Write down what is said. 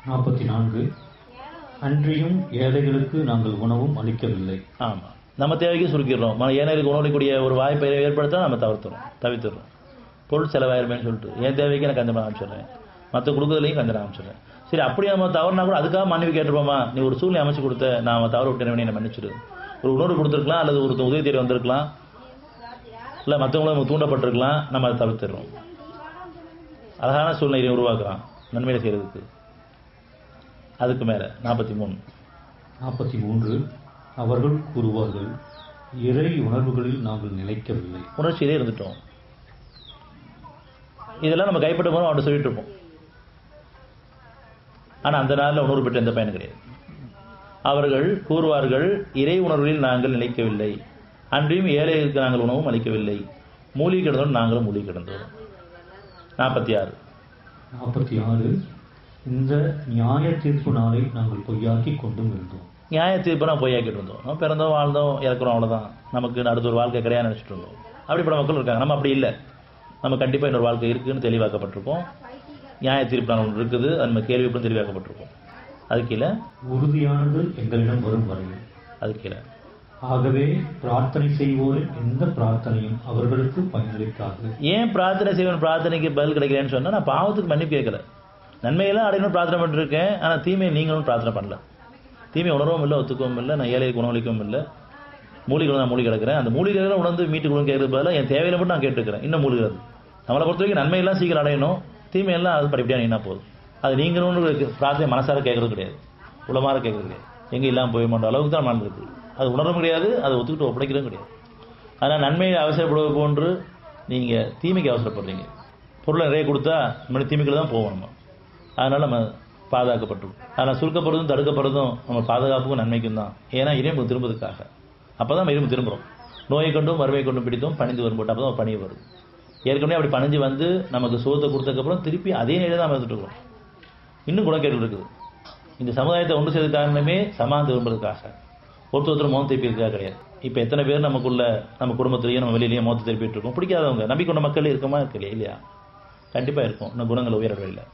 44. அன்றியும் ஏழைகளுக்கு நாங்கள் உணவும் அளிக்கவில்லை. ஆமாம், நம்ம தேவைக்கு சுருக்கிடுறோம். ஏழைகளுக்கு உணவளிக்கூடிய ஒரு வாய்ப்பை ஏற்படுத்த நம்ம தவிர்த்துறோம். பொருள் செலவாயிருமேன்னு சொல்லிட்டு என் தேவைக்கு நான் கஞ்சமாக ஆரம்பிச்சிடுறேன், மற்ற கொடுக்குறதுலையும் கஞ்சனை ஆரம்பிச்சிடுறேன். சரி, அப்படியே நம்ம தவறுனா கூட அதுக்காக மன்னிப்பு கேட்டுருப்போமா? நீ ஒரு சூழ்நிலை அமைச்சு கொடுத்த, நான் தவறு விட்டேன், என்னை மன்னிச்சிடு. ஒரு உணர்வு கொடுத்துருக்கலாம், அல்லது ஒரு உதவி தேடி வந்திருக்கலாம், இல்லை மற்றவங்களும் நம்ம தூண்டப்பட்டிருக்கலாம், நம்ம அதை தவிர்த்துடுறோம். அழகான சூழ்நிலையை உருவாக்குறான் நன்மையை செய்கிறதுக்கு. அதுக்கு மேலே 43. அவர்கள் கூறுவார்கள், இறை உணர்வுகளில் நாங்கள் நிலைக்கவில்லை. உணர்ச்சியிலே இருந்துட்டோம். இதெல்லாம் நம்ம கைப்பற்ற போது அவன்கிட்ட சொல்லிட்டு இருப்போம். ஆனால் அந்த நாளில் உணர்வு பெற்ற எந்த பயனும் கிடையாது. அவர்கள் கூறுவார்கள், இறை உணர்வுகளில் நாங்கள் நிலைக்கவில்லை, அன்றியும் ஏழைகளுக்கு நாங்கள் உணவும் அளிக்கவில்லை, மூலிகை கிடந்தோம், நாங்களும் மூலிகை கிடந்தோம். 46. இந்த நியாய தீர்ப்பு நாளை நாங்கள் பொய்யாக்கி கொண்டும் இருந்தோம். நியாய தீர்ப்பை நான் பொய்யாக்கிட்டு இருந்தோம். நம்ம பிறந்தோம், வாழ்ந்தோம், இறக்குறோம், அவ்வளோதான். நமக்கு அடுத்த ஒரு வாழ்க்கை கிடையாது நினச்சிட்டு இருந்தோம். அப்படிப்பட்ட மக்கள் இருக்காங்க. நம்ம அப்படி இல்லை. நம்ம கண்டிப்பாக இன்னொரு வாழ்க்கை இருக்குதுன்னு தெளிவாக்கப்பட்டிருக்கோம். நியாய தீர்ப்பு நாள் ஒன்று இருக்குது, அது நம்ம கேள்விப்படும் தெளிவாக்கப்பட்டிருக்கோம். அது கீழே உறுதியானது எங்களிடம் வரும் வரையில். அது கீழே ஆகவே பிரார்த்தனை செய்வோரின் எந்த பிரார்த்தனையும் அவர்களுக்கு பயனளிக்காது. ஏன் பிரார்த்தனை செய்வன் பிரார்த்தனைக்கு பதில் கிடைக்கிறேன்னு சொன்னால், நான் பாவத்துக்கு மன்னிப்பு கேட்கல, நன்மையெல்லாம் அடையணும் பிரார்த்தனை பண்ணிருக்கேன். ஆனால் தீமையை நீங்களும் பிரார்த்தனை பண்ணல. தீமை உணரவும் இல்லை, ஒத்துக்கவும் இல்லை, நான் ஏழைக்கு உணவளிக்கவும் இல்லை. மூலிகை நான் மூலிகை கிடக்கிறேன். அந்த மூலிகைகளை உணர்ந்து மீட்டுக்கணும் கேட்கறது பதிலாக என் தேவையில மட்டும் நான் கேட்டுக்கிறேன். இன்னும் மூலிகிறது நம்மளை பொறுத்த வரைக்கும் நன்மையெல்லாம் சீக்கிரம் அடையணும், தீமையெல்லாம் அது படிப்படியாக நீனா போதும். அது நீங்களும் பிரார்த்தனை மனசார கேட்கறது கிடையாது, உளமாற கேட்கறது கிடையாது. எங்கே இல்லாமல் போய் மாட்டோம் அளவுக்கு தான் நடந்திருக்கு. அது உணரவும் கிடையாது, அதை ஒத்துக்கிட்டு ஒப்படைக்கிறதும் கிடையாது. அதனால் நன்மையை அவசரப்படுவது போன்று நீங்கள் தீமைக்கு அவசரப்படுறீங்க. பொருளை நிறைய கொடுத்தா நம்ம தீமைக்குள்ள தான் போவோம் நம்ம. அதனால் நம்ம பாதுகாக்கப்பட்டிருக்கும். அதனால் சுருக்கப்படுறதும் தடுக்கப்படுறதும் நம்ம பாதுகாப்புக்கும் நன்மைக்கும் தான். ஏன்னா இறைவனுக்கு திரும்புறதுக்காக. அப்போ தான் நம்ம இறைவனுக்கு திரும்புகிறோம். நோயை கொண்டும் வறுமை கொண்டும் பிடித்தோம் பணிந்து வரும் போட்டு அப்போ தான் பணிவு வருது. ஏற்கனவே அப்படி பணிஞ்சு வந்து நமக்கு சுகத்தை கொடுத்ததுக்கப்புறம் திருப்பி அதே நிலையை தான் இருந்துட்டு இருக்கோம். இன்னும் குணக்கேடுகள் இருக்குது. இந்த சமுதாயத்தை ஒன்று செய்த காரணமே சமாதானம் திரும்புறதுக்காக, ஒருத்தர் மௌனம் திருப்பியிருக்காக கிடையாது. இப்போ எத்தனை பேர் நமக்குள்ள, நம்ம குடும்பத்திலேயே நம்ம வெளியிலேயே மௌத்தை திருப்பிட்டு இருக்கோம். பிடிக்காதவங்க நம்பிக்கொண்ட மக்கள் இருக்கமா இருக்கலையா? இல்லையா? கண்டிப்பாக இருக்கும். இன்னும் குணங்கள் உயரவில்லை.